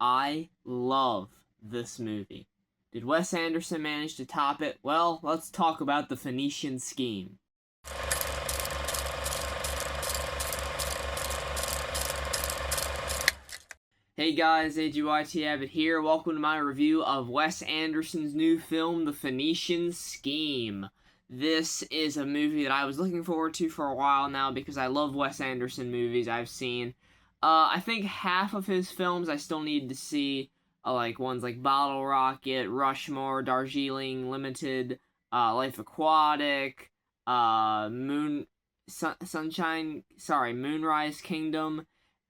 I love this movie. Did Wes Anderson manage to top it? Well, let's talk about the Phoenician scheme. Hey guys, AGYT Abbott here. Welcome to my review of Wes Anderson's new film, The Phoenician Scheme. This is a movie that I was looking forward to for a while now because I love Wes Anderson movies. I've seen, I think half of his films I still need to see, like ones like Bottle Rocket, Rushmore, Darjeeling Limited, Life Aquatic, Moonrise Kingdom,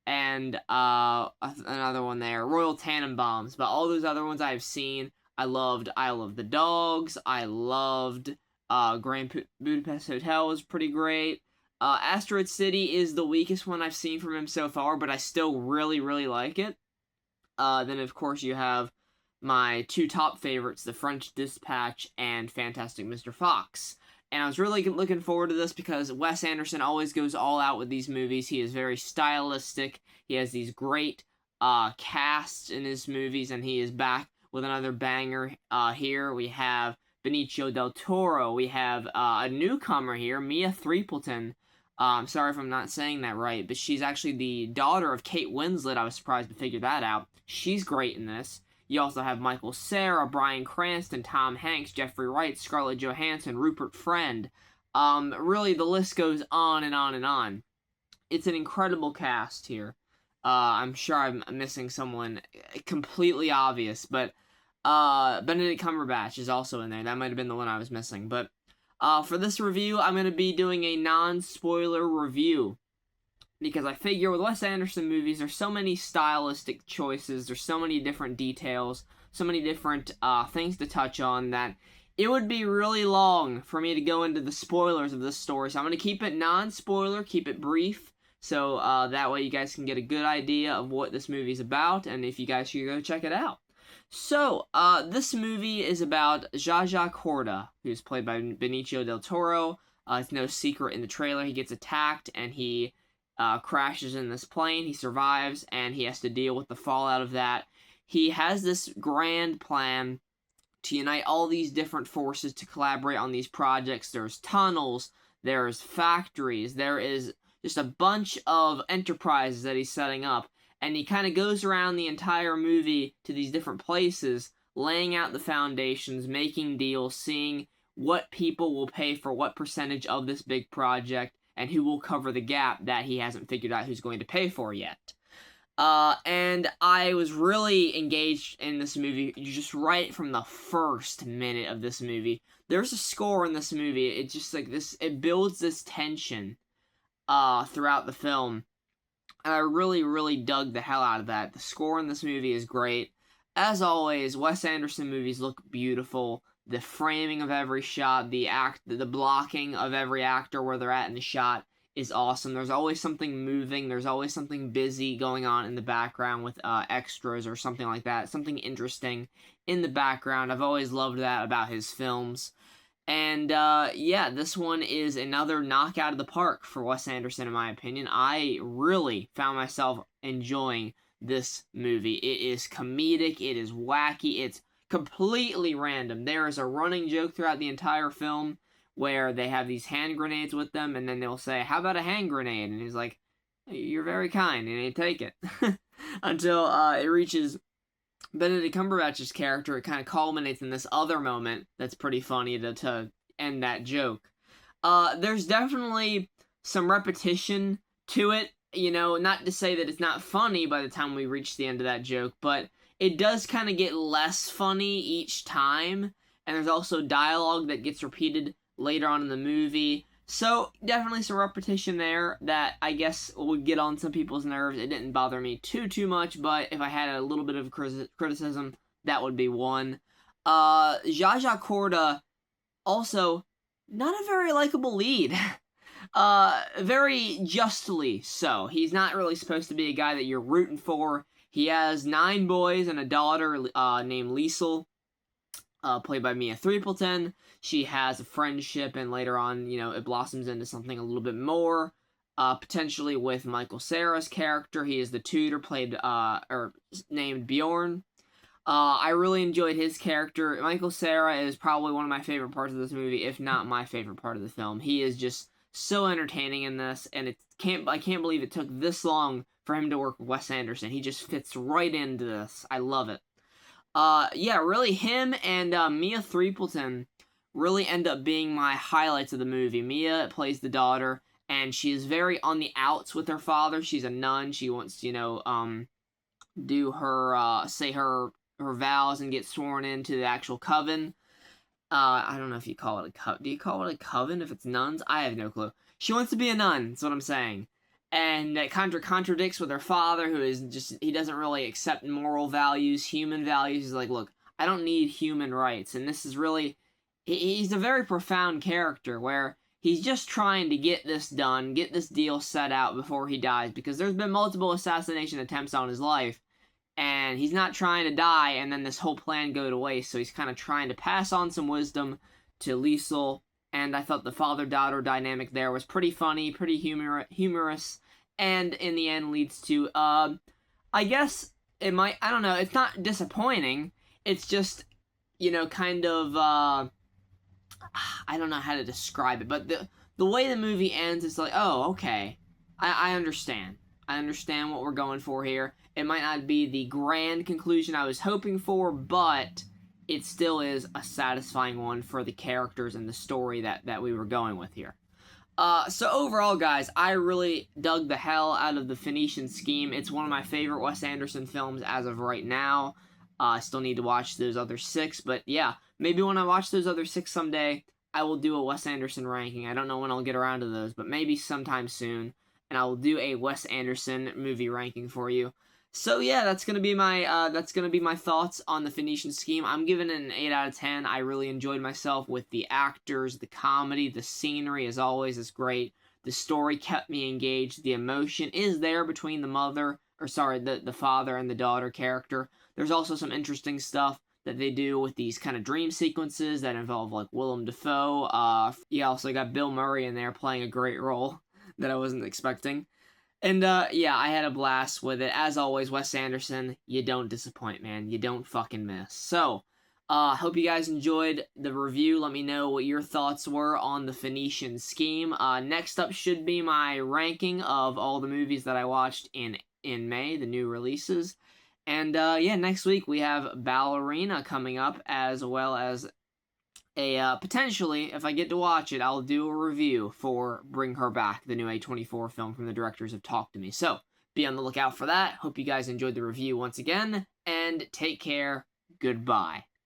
and another one there, Royal Tannenbaums. But all those other ones I've seen, I loved Isle of the Dogs. I loved Grand Budapest Hotel was pretty great. Asteroid City is the weakest one I've seen from him so far, but I still really, really like it. Then, of course, you have my two top favorites, The French Dispatch and Fantastic Mr. Fox. And I was really looking forward to this because Wes Anderson always goes all out with these movies. He is very stylistic. He has these great casts in his movies, and he is back with another banger here. We have Benicio del Toro. We have a newcomer here, Mia Threepleton. I'm sorry if I'm not saying that right, but she's actually the daughter of Kate Winslet. I was surprised to figure that out. She's great in this. You also have Michael Cera, Bryan Cranston, Tom Hanks, Jeffrey Wright, Scarlett Johansson, Rupert Friend. Really, the list goes on and on and on. It's an incredible cast here. I'm sure I'm missing someone completely obvious, but Benedict Cumberbatch is also in there. That might have been the one I was missing. But for this review, I'm going to be doing a non-spoiler review, because I figure with Wes Anderson movies, there's so many stylistic choices, there's so many different details, so many different things to touch on, that it would be really long for me to go into the spoilers of this story. So I'm going to keep it non-spoiler, keep it brief, so that way you guys can get a good idea of what this movie's about, and if you guys should go check it out. So, this movie is about Zsa Zsa Corda, who's played by Benicio del Toro. It's no secret in the trailer. He gets attacked, and he crashes in this plane. He survives, and he has to deal with the fallout of that. He has this grand plan to unite all these different forces to collaborate on these projects. There's tunnels, there's factories, there is just a bunch of enterprises that he's setting up, and he kind of goes around the entire movie to these different places, laying out the foundations, making deals, seeing what people will pay for what percentage of this big project, and who will cover the gap that he hasn't figured out who's going to pay for yet. And I was really engaged in this movie just right from the first minute of this movie. There's a score in this movie. It's just like this, it builds this tension throughout the film. And I really, really dug the hell out of that. The score in this movie is great. As always, Wes Anderson movies look beautiful. The framing of every shot, the blocking of every actor where they're at in the shot is awesome. There's always something moving. There's always something busy going on in the background with extras or something like that. Something interesting in the background. I've always loved that about his films. And, yeah, this one is another knockout of the park for Wes Anderson, in my opinion. I really found myself enjoying this movie. It is comedic, it is wacky, it's completely random. There is a running joke throughout the entire film where they have these hand grenades with them, and then they'll say, "How about a hand grenade?" And he's like, "You're very kind," and they take it. Until it reaches Benedict Cumberbatch's character. It kind of culminates in this other moment that's pretty funny to end that joke. There's definitely some repetition to it, you know, not to say that it's not funny by the time we reach the end of that joke, but it does kind of get less funny each time, and there's also dialogue that gets repeated later on in the movie. So, definitely some repetition there that I guess would get on some people's nerves. It didn't bother me too much, but if I had a little bit of criticism, that would be one. Zsa Zsa Corda, also, not a very likable lead. Very justly so. He's not really supposed to be a guy that you're rooting for. He has 9 boys and a daughter named Liesel, played by Mia Threepleton. She has a friendship, and later on, you know, it blossoms into something a little bit more. potentially with Michael Cera's character. He is the tutor, named Bjorn. I really enjoyed his character. Michael Cera is probably one of my favorite parts of this movie, if not my favorite part of the film. He is just so entertaining in this, and I can't believe it took this long for him to work with Wes Anderson. He just fits right into this. I love it. Yeah, really, him and Mia Threepleton really end up being my highlights of the movie. Mia plays the daughter, and she is very on the outs with her father. She's a nun. She wants to, do her, say her vows and get sworn into the actual coven. I don't know if you call it a coven. Do you call it a coven if it's nuns? I have no clue. She wants to be a nun, that's what I'm saying. And that contradicts with her father, who is just, he doesn't really accept moral values, human values. He's like, look, I don't need human rights. And this is really, he's a very profound character where he's just trying to get this done, get this deal set out before he dies, because there's been multiple assassination attempts on his life, and he's not trying to die and then this whole plan go to waste, so he's kind of trying to pass on some wisdom to Liesel, and I thought the father-daughter dynamic there was pretty funny, pretty humorous, and in the end leads to, I guess it might, I don't know, it's not disappointing, it's just, kind of, I don't know how to describe it, but the way the movie ends, it's like, oh, okay, I understand. I understand what we're going for here. It might not be the grand conclusion I was hoping for, but it still is a satisfying one for the characters and the story that we were going with here. So overall, guys, I really dug the hell out of the Phoenician Scheme. It's one of my favorite Wes Anderson films as of right now. I still need to watch those other 6, but yeah, maybe when I watch those other 6 someday, I will do a Wes Anderson ranking. I don't know when I'll get around to those, but maybe sometime soon, and I will do a Wes Anderson movie ranking for you. So yeah, that's gonna be my thoughts on the Phoenician Scheme. I'm giving it an 8 out of 10. I really enjoyed myself with the actors, the comedy, the scenery, as always, is great. The story kept me engaged. The emotion is there between the father and the daughter character. There's also some interesting stuff that they do with these kind of dream sequences that involve, like, Willem Dafoe. You also got Bill Murray in there playing a great role that I wasn't expecting. And, yeah, I had a blast with it. As always, Wes Anderson, you don't disappoint, man. You don't fucking miss. So, hope you guys enjoyed the review. Let me know what your thoughts were on the Phoenician Scheme. Next up should be my ranking of all the movies that I watched in May, the new releases. And, yeah, next week we have Ballerina coming up, as well as potentially, if I get to watch it, I'll do a review for Bring Her Back, the new A24 film from the directors of Talk to Me. So, be on the lookout for that. Hope you guys enjoyed the review once again, and take care. Goodbye.